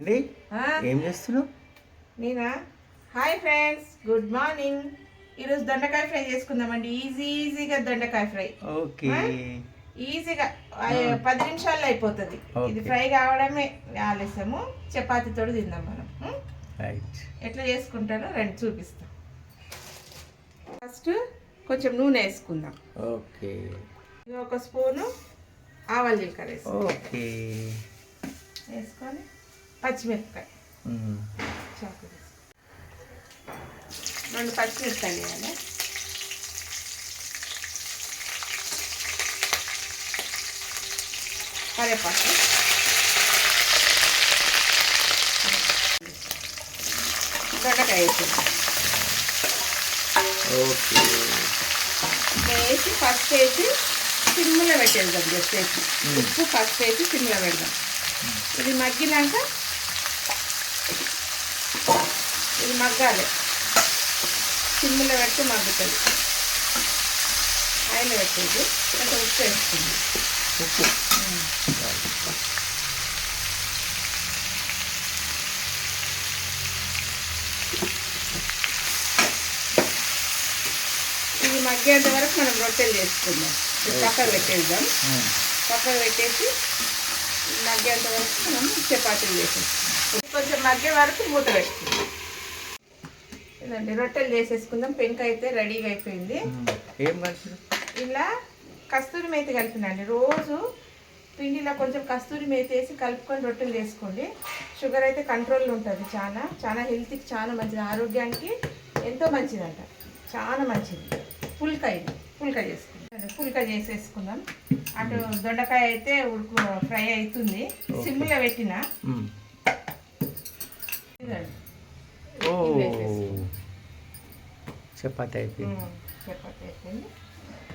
అండి ఏం చేస్తున్నావు? నేనా? Hi friends, good morning. ఈరోజు దొండకాయ ఫ్రై చేసుకుందామండి. ఈజీగా దొండకాయ ఫ్రై. ఓకే. ఈజీగా 10 నిమిషాల్లో అయిపోతుంది. ఇది ఫ్రై కావడమే ఆలస్యము. చపాతీతో తిందాం మనం. ఎట్లా చేసుకుంటారో రండి చూపిస్తాం. ఫస్ట్ కొంచెం నూనె వేసుకుందాం. ఓకే. ఒక స్పూను ఆవాల జీలకర్ర వేసుకొని పచ్చిమిరపకాయ చాకు 2 పచ్చిమిరపకాయలు వేయాలి. కరివేపాకు, దొండకాయ వేసి ఫస్ట్ వేసి సిమ్లో పెట్టేద్దాం. జస్ట్ వేసి ఉప్పు ఫస్ట్ వేసి సిమ్లో పెడదాం. ఇది మగ్గినాక ఇది మగ్గాలి. సిమ్లో పెట్టి మగ్గుతుంది. ఆయిల్ పెట్టేది కొంచెం ఉప్పు వేస్తుంది. ఇది మగ్గేంత వరకు మనం రొట్టెలు చేసుకుందాం. పక్కకు పెట్టేద్దాం. పక్కకు పెట్టేసి మగ్గేంత వరకు మనం చపాతీలు చేసేస్తాం. కొంచెం మగ్గే వరకు మూత పెట్టుకుందాం. ఇదండి రొట్టెలు చేసేసుకుందాం. పెంక అయితే రెడీగా అయిపోయింది. ఇలా కస్తూరి మేతి కలిపినండి. రోజు పిండిలో కొంచెం కస్తూరి మేతి వేసి కలుపుకొని రొట్టెలు చేసుకోండి. షుగర్ అయితే కంట్రోల్లో ఉంటుంది. చాలా హెల్త్కి చాలా మంచిది. ఆరోగ్యానికి ఎంతో మంచిదంట. చాలా మంచిది. పుల్కా చేసుకుందాం. పుల్కా చేసేసుకుందాం. అటు దొండకాయ అయితే ఫ్రై అవుతుంది. సిమ్లో పెట్టిన చపాతీ అయిపోయింది.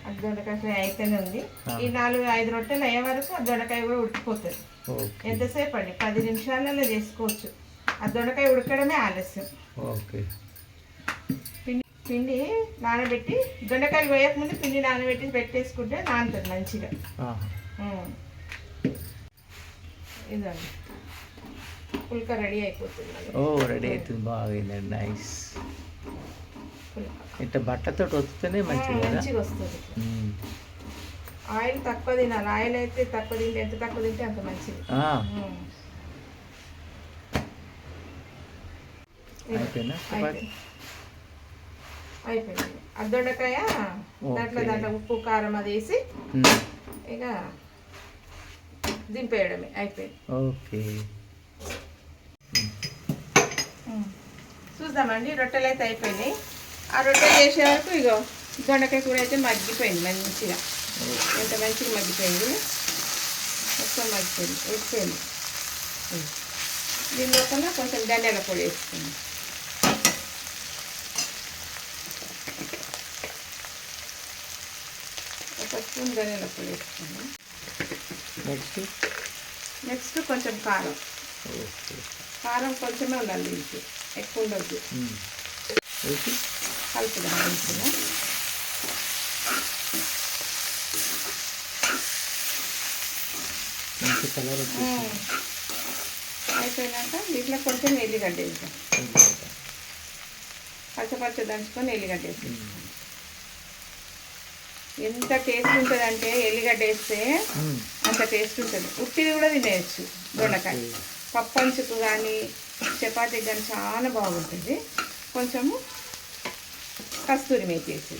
అది దొండకాయ ఫ్రై అయితేనే ఉంది. ఈ 4-5 రొట్టెలు అయ్యే వరకు ఆ దొండకాయ కూడా ఉడికిపోతుంది. ఎంతసేపు అండి, 10 నిమిషాలలో చేసుకోవచ్చు. ఆ దొండకాయ ఉడకడమే ఆలస్యం. పిండి నానబెట్టి దొండకాయలు వేయకముందు పిండి నానబెట్టి పెట్టేసుకుంటే నానుతుంది మంచిగా. ఇదండి పుల్కా రెడీ అయిపోతుంది. రెడీ అవుతుంది. బాగా నైస్. ఇట్లా బట్టతో వస్తేనే మంచిగా వస్తుంది. ఆయిల్ తక్కువ తినాలి. ఆయిల్ అయితే తక్కువ తింటే ఎంత తక్కువ తింటే అంత మంచిది. అయిపోయింది. ఆ దొండకాయ దాంట్లో ఉప్పు కారం అది వేసి ఇక దింపేయడమే. అయిపోయింది. చూద్దామండి. రొట్టెలు అయితే అయిపోయినాయి. ఆ రొట్టెలు చేసే వరకు ఇగో దొండకాయ కూర అయితే మగ్గిపోయింది మంచిగా. ఎంత మంచిగా మగ్గిపోయింది. మొత్తం మగ్గిపోయింది. ఉడిపోయింది. దీని లోపల కొంచెం ధనియాల పొడి వేసుకుంది. ఒక స్పూన్ ధనియాల పొడి వేసుకుంది. నెక్స్ట్ కొంచెం కారం. కొంచెమే ఉండాలి. దీనికి ఎక్కువ ఉండద్దు. కలుపుదాం మంచిగా. అయిపోయినాక దీంట్లో కొంచెం ఎల్లిగడ్డ వేద్దాం. పచ్చ దంచుకొని ఎల్లిగడ్డ వేసి ఎంత టేస్ట్ ఉంటుంది అంటే ఎల్లిగడ్డ వేస్తే అంత టేస్ట్ ఉంటుంది. ఉట్టిది కూడా తినేయచ్చు. దొండకాయ పప్పు అంచుకు కానీ చపాతీకి కానీ చాలా బాగుంటుంది. కొంచెము కస్తూరి మేతి వేసి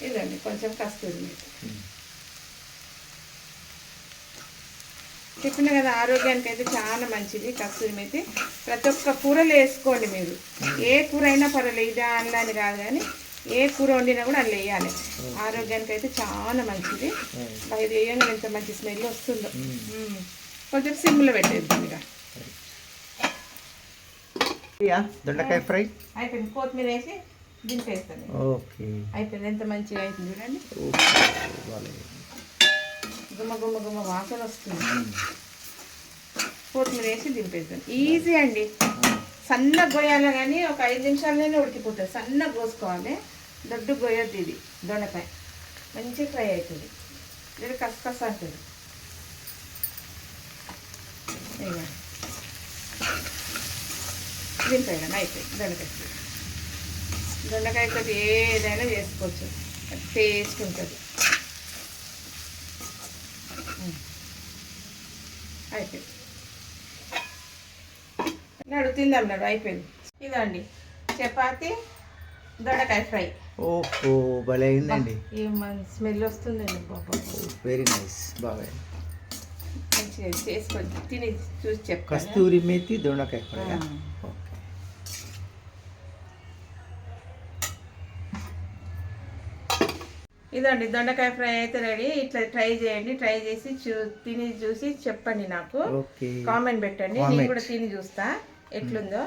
ఇదండి కొంచెం కస్తూరి మేతి. చెప్పిన కదా ఆరోగ్యానికి అయితే చాలా మంచిది కస్తూరి మేతి. ప్రతి ఒక్క కూరలు వేసుకోండి మీరు. ఏ కూర అయినా పర్వాలేదు. ఇదే అందులో అని కాదు కానీ ఏ కూర వండినా కూడా అందులో వేయాలి. ఆరోగ్యానికి అయితే చాలా మంచిది. ఇది వేయంగా ఎంత మంచి స్మెల్ వస్తుందో. కొంచెం సిమ్లో పెట్టేద్దాం. ఇక దొండకాయ ఫ్రై అయిపోయింది. కొత్తిమీర వేసి దింపేస్తాను. అయిపోయింది. ఎంత మంచిగా అవుతుంది చూడండి. గుమ్మ వాసన వస్తుంది. కొత్తిమీర వేసి దింపేస్తాను. ఈజీ అండి. సన్నగా గోయాలి కానీ ఒక 5 నిమిషాల్లోనే ఉడికిపోతుంది. సన్నగా కోసుకోవాలి. దొడ్డు గోయొద్దు. ఇది దొండకాయ మంచిగా ఫ్రై అవుతుంది. ఇది కసకస అంటుంది. ఇక దింపేయడం అయిపోయింది దొండకాయ ఫ్రై. దొండకాయతో ఏదైనా చేసుకోవచ్చు, టేస్ట్ ఉంటుంది. అయిపోయింది. నాడు తిందాం నాడు అయిపోయింది. ఇదండి చపాతి దొండకాయ ఫ్రై. ఓహో భలే అయిందండి. ఏం స్మెల్ వస్తుందండి బాబా. వెరీ నైస్, బాగా మంచిగా చేసుకొని తిని చూసి చెప్తాను. కస్తూరి మేతి దొండకాయ ఫ్రై. ఓకే. ఇదండి దొండకాయ ఫ్రై అయితే రెడీ. ఇట్లా ట్రై చేయండి, ట్రై చేసి తిని చూసి చెప్పండి, నాకు కామెంట్ పెట్టండి. నేను కూడా తిని చూస్తా ఎట్లుందో.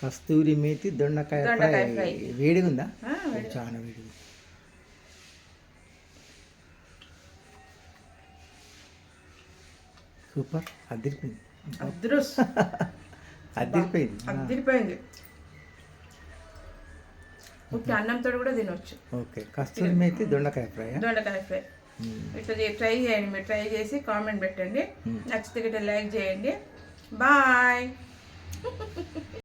కస్తూరి మేతి దొండకాయ ఫ్రై వేడిగా ఉందా? చాలా వేడి. సూపర్, అదిరిపోయింది. అదిరిపోయింది. ఓకే, అన్నంతో కూడా తినొచ్చు. ఓకే, కస్తూరి మేతి దొండకాయ ఫ్రై. ఇట్లా ట్రై చేయండి. మీరు ట్రై చేసి కామెంట్ పెట్టండి. నచ్చితే గిట్ట లైక్ చేయండి. బాయ్.